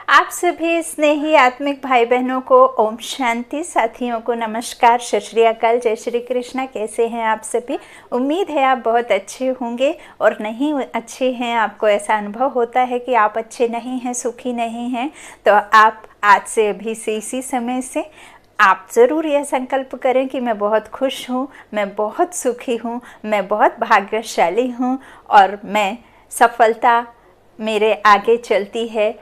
आप सभी स्नेही आत्मिक भाई बहनों को ओम शांति। साथियों को नमस्कार, सत श्री अकाल, जय श्री कृष्णा। कैसे हैं आप सभी? उम्मीद है आप बहुत अच्छे होंगे। और नहीं अच्छे हैं, आपको ऐसा अनुभव होता है कि आप अच्छे नहीं हैं, सुखी नहीं हैं, तो आप आज से अभी से इसी समय से आप ज़रूर यह संकल्प करें कि मैं बहुत खुश हूँ, मैं बहुत सुखी हूँ, मैं बहुत भाग्यशाली हूँ और मैं सफलता मेरे आगे चलती है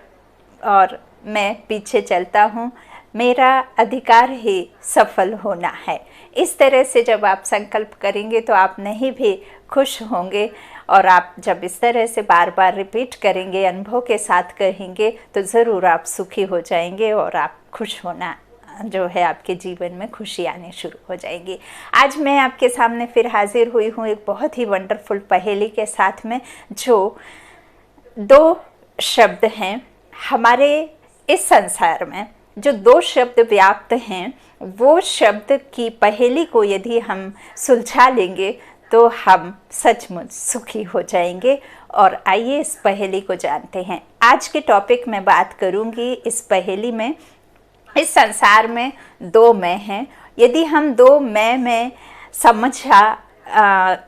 और मैं पीछे चलता हूँ। मेरा अधिकार ही सफल होना है। इस तरह से जब आप संकल्प करेंगे तो आप नहीं भी खुश होंगे। और आप जब इस तरह से बार बार रिपीट करेंगे, अनुभव के साथ करेंगे, तो ज़रूर आप सुखी हो जाएंगे और आप खुश होना जो है, आपके जीवन में खुशी आने शुरू हो जाएगी। आज मैं आपके सामने फिर हाजिर हुई हूँ एक बहुत ही वंडरफुल पहेली के साथ में, जो दो शब्द हैं। हमारे इस संसार में जो दो शब्द व्याप्त हैं, वो शब्द की पहेली को यदि हम सुलझा लेंगे तो हम सचमुच सुखी हो जाएंगे। और आइए इस पहेली को जानते हैं। आज के टॉपिक में बात करूंगी इस पहेली में, इस संसार में दो मैं हैं। यदि हम दो मैं में समझा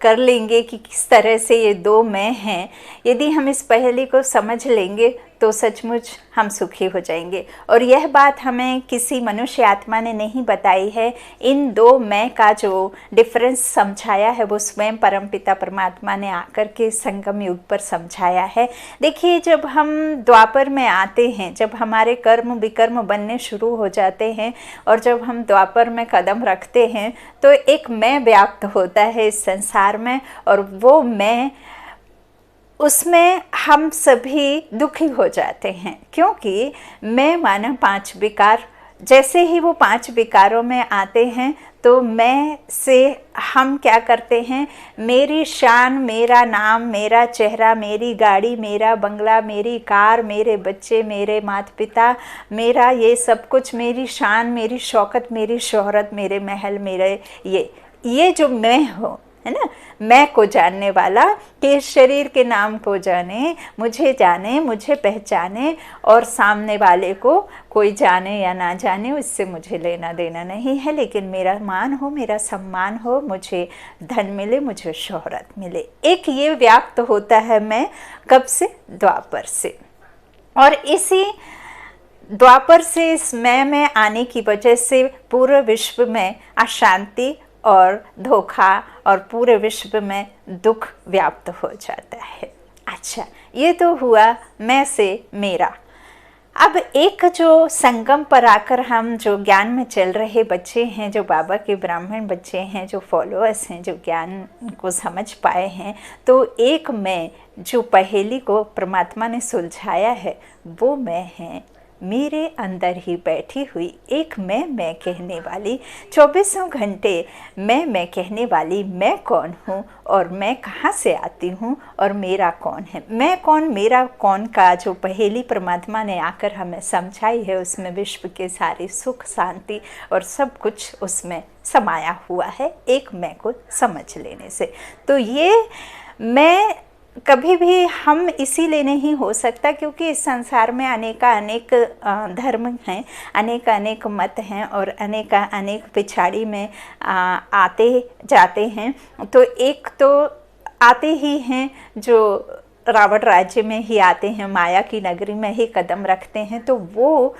कर लेंगे कि किस तरह से ये दो मैं हैं, यदि हम इस पहेली को समझ लेंगे तो सचमुच हम सुखी हो जाएंगे। और यह बात हमें किसी मनुष्य आत्मा ने नहीं बताई है। इन दो मैं का जो डिफरेंस समझाया है वो स्वयं परमपिता परमात्मा ने आकर के संगम युग पर समझाया है। देखिए, जब हम द्वापर में आते हैं, जब हमारे कर्म विकर्म बनने शुरू हो जाते हैं और जब हम द्वापर में कदम रखते हैं तो एक मैं व्याप्त होता है इस संसार में। और वो मैं, उसमें हम सभी दुखी हो जाते हैं, क्योंकि मैं माना पांच विकार। जैसे ही वो पांच विकारों में आते हैं तो मैं से हम क्या करते हैं, मेरी शान, मेरा नाम, मेरा चेहरा, मेरी गाड़ी, मेरा बंगला, मेरी कार, मेरे बच्चे, मेरे माता पिता, मेरा ये सब कुछ, मेरी शान, मेरी शौकत, मेरी शोहरत, मेरे महल, मेरे ये जो मैं हूँ, है ना, मैं को जानने वाला, कि इस शरीर के नाम को जाने, मुझे पहचाने, और सामने वाले को कोई जाने या ना जाने उससे मुझे लेना देना नहीं है। लेकिन मेरा मान हो, मेरा सम्मान हो, मुझे धन मिले, मुझे शोहरत मिले। एक ये व्याप्त होता है मैं, कब से? द्वापर से। और इसी द्वापर से इस मैं में आने की वजह से पूरे विश्व में अशांति और धोखा और पूरे विश्व में दुख व्याप्त हो जाता है। अच्छा, ये तो हुआ मैं से मेरा। अब एक जो संगम पर आकर हम जो ज्ञान में चल रहे बच्चे हैं, जो बाबा के ब्राह्मण बच्चे हैं, जो फॉलोअर्स हैं, जो ज्ञान को समझ पाए हैं, तो एक मैं जो पहेली को परमात्मा ने सुलझाया है, वो मैं है मेरे अंदर ही बैठी हुई एक मैं कहने वाली, 24 घंटे मैं कहने वाली। मैं कौन हूँ और मैं कहाँ से आती हूँ और मेरा कौन है? मैं कौन, मेरा कौन का जो पहेली परमात्मा ने आकर हमें समझाई है, उसमें विश्व के सारे सुख, शांति और सब कुछ उसमें समाया हुआ है एक मैं को समझ लेने से। तो ये मैं कभी भी हम इसीलिए नहीं हो सकता क्योंकि इस संसार में अनेक धर्म हैं, अनेक मत हैं और अनेक पिछाड़ी में आते जाते हैं। तो एक तो आते ही हैं जो रावण राज्य में ही आते हैं, माया की नगरी में ही कदम रखते हैं। तो वो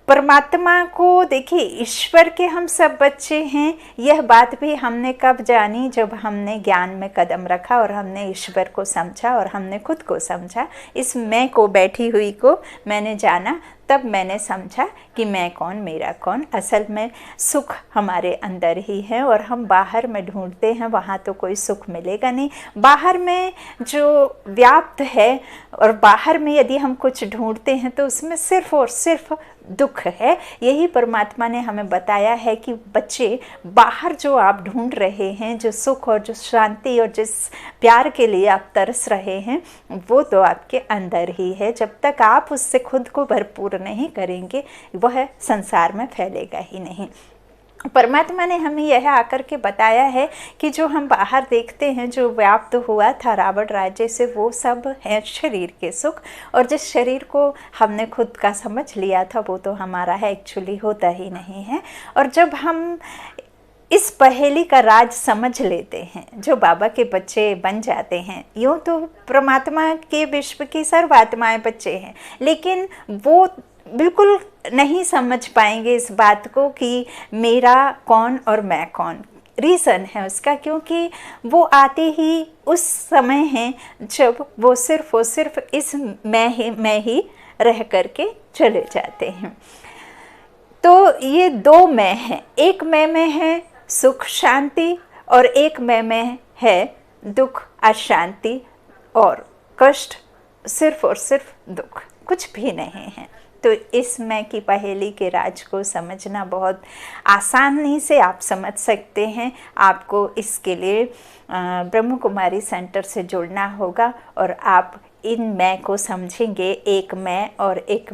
परमात्मा को, देखिए, ईश्वर के हम सब बच्चे हैं। यह बात भी हमने कब जानी? जब हमने ज्ञान में कदम रखा और हमने ईश्वर को समझा और हमने खुद को समझा। इस मैं को, बैठी हुई को मैंने जाना, तब मैंने समझा कि मैं कौन, मेरा कौन। असल में सुख हमारे अंदर ही है और हम बाहर में ढूंढते हैं, वहाँ तो कोई सुख मिलेगा नहीं। बाहर में जो व्याप्त है और बाहर में यदि हम कुछ ढूंढते हैं तो उसमें सिर्फ और सिर्फ दुख है। यही परमात्मा ने हमें बताया है कि बच्चे, बाहर जो आप ढूंढ रहे हैं, जो सुख और जो शांति और जिस प्यार के लिए आप तरस रहे हैं, वो तो आपके अंदर ही है। जब तक आप उससे खुद को भरपूर नहीं करेंगे, वह संसार में फैलेगा ही नहीं। परमात्मा ने हमें यह आकर के बताया है कि जो हम बाहर देखते हैं, जो व्याप्त हुआ था रावण राज्य से, वो सब है शरीर के सुख। और जिस शरीर को हमने खुद का समझ लिया था वो तो हमारा है, एक्चुअली होता ही नहीं है। और जब हम इस पहेली का राज समझ लेते हैं, जो बाबा के बच्चे बन जाते हैं, यूँ तो परमात्मा के विश्व की सर्व आत्माएं बच्चे हैं, लेकिन वो बिल्कुल नहीं समझ पाएंगे इस बात को कि मेरा कौन और मैं कौन। रीज़न है उसका, क्योंकि वो आते ही उस समय हैं जब वो सिर्फ इस मैं ही रह करके चले जाते हैं। तो ये दो मैं हैं, एक मैं में है सुख शांति और एक मैं में है दुख अशांति और कष्ट, सिर्फ और सिर्फ दुख, कुछ भी नहीं है। तो इस मैं की पहेली के राज को समझना बहुत आसानी से आप समझ सकते हैं। आपको इसके लिए ब्रह्म कुमारी सेंटर से जुड़ना होगा और आप इन मैं को समझेंगे। एक मैं और एक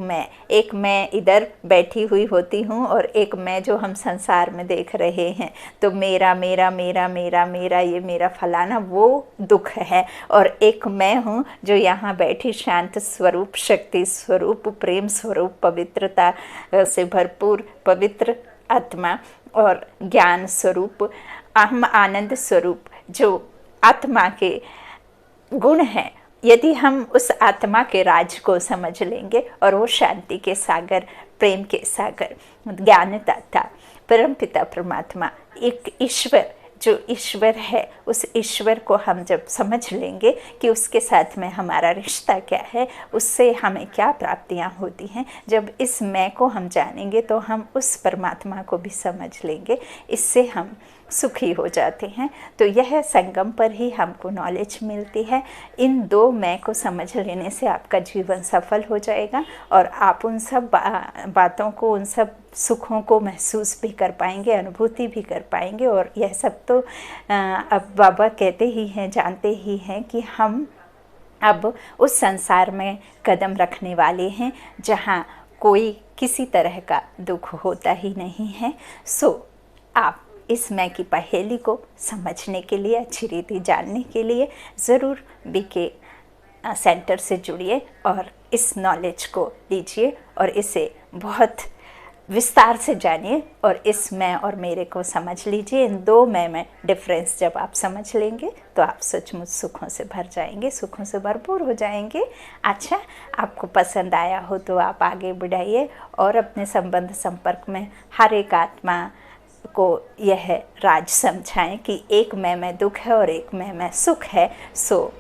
मैं इधर बैठी हुई होती हूँ और एक मैं जो हम संसार में देख रहे हैं। तो मेरा मेरा मेरा मेरा मेरा ये मेरा फलाना वो दुख है, और एक मैं हूँ जो यहाँ बैठी शांत स्वरूप, शक्ति स्वरूप, प्रेम स्वरूप, पवित्रता से भरपूर पवित्र आत्मा और ज्ञान स्वरूप, अहम आनंद स्वरूप, जो आत्मा के गुण हैं। यदि हम उस आत्मा के राज को समझ लेंगे और वो शांति के सागर, प्रेम के सागर, ज्ञानदाता परमपिता परमात्मा, एक ईश्वर जो ईश्वर है, उस ईश्वर को हम जब समझ लेंगे कि उसके साथ में हमारा रिश्ता क्या है, उससे हमें क्या प्राप्तियां होती हैं, जब इस मैं को हम जानेंगे तो हम उस परमात्मा को भी समझ लेंगे। इससे हम सुखी हो जाते हैं। तो यह संगम पर ही हमको नॉलेज मिलती है। इन दो मैं को समझ लेने से आपका जीवन सफल हो जाएगा और आप उन सब बातों को, उन सब सुखों को महसूस भी कर पाएंगे, अनुभूति भी कर पाएंगे। और यह सब तो अब बाबा कहते ही हैं, जानते ही हैं कि हम अब उस संसार में कदम रखने वाले हैं जहाँ कोई किसी तरह का दुख होता ही नहीं है। सो आप इस मैं की पहेली को समझने के लिए, अच्छी रीति जानने के लिए ज़रूर बीके सेंटर से जुड़िए और इस नॉलेज को लीजिए और इसे बहुत विस्तार से जानिए और इस मैं और मेरे को समझ लीजिए। इन दो मैं में डिफरेंस जब आप समझ लेंगे तो आप सचमुच सुखों से भर जाएंगे, सुखों से भरपूर हो जाएंगे। अच्छा, आपको पसंद आया हो तो आप आगे बढ़ाइए और अपने संबंध संपर्क में हर एक आत्मा को यह राज समझाएं कि एक मैं में दुख है और एक मैं में सुख है। सो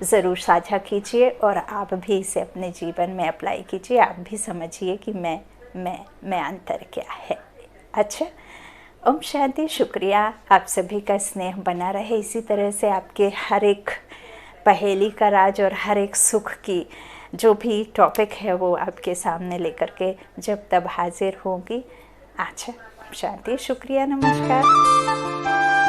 ज़रूर साझा कीजिए और आप भी इसे अपने जीवन में अप्लाई कीजिए। आप भी समझिए कि मैं अंतर क्या है। अच्छा, ओम शांति। शुक्रिया, आप सभी का स्नेह बना रहे इसी तरह से। आपके हर एक पहेली का राज और हर एक सुख की जो भी टॉपिक है वो आपके सामने लेकर के जब तब हाजिर होंगी। अच्छा, शांति। शुक्रिया, नमस्कार।